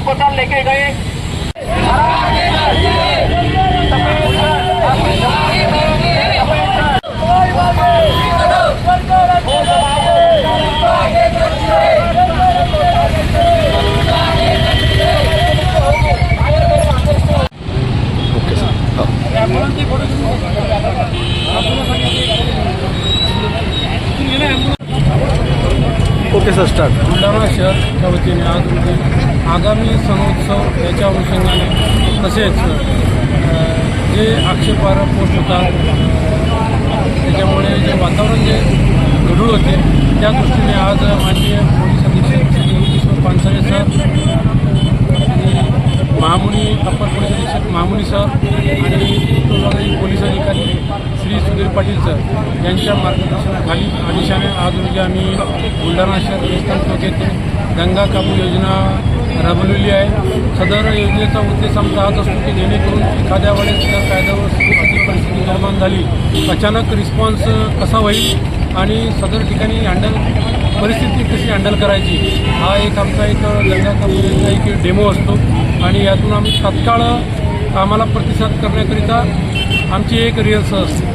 अस्पताल लेके गए। Okay sir, start. बुलढाणा शहरच्या वतीने आज रोजी आगामी सणोत्सव याच्या अनुषंगाने तसेच जे आक्षेपार्ह पोस्ट होतात त्याच्यामुळे जे वातावरण जे गढूळ होते त्या दृष्टीने आज माननीय पोलीस अधीक्षक श्री किशोर पानसरे सर आणि महामुनी अप्पर पोलीस अधीक्षक महामुनी सर आणि उत्तरभागातील पोलीस अधिकारी श्री सुधीर पाटील सर यांच्या मार्गदर्शनाखाली आदेशाने आज रोजी आम्ही बुलढाणा शहर विस्तार येथे गंगा कापू योजना राबवलेली आहे. सदर योजनेचा उद्देश आमचा हाच असतो की जेणेकरून एखाद्या वेळेस जर कायद्यावर सुरक्षित परिस्थिती निर्माण झाली, अचानक रिस्पॉन्स कसा होईल आणि सदर ठिकाणी परिस्थिती कशी हँडल करायची, हा एक आमचा एक गंगा कापू योजना एक डेमो असतो आणि यातून आम्ही तात्काळ आम्हाला प्रतिसाद करण्याकरिता आमची एक रिहर्सल असते.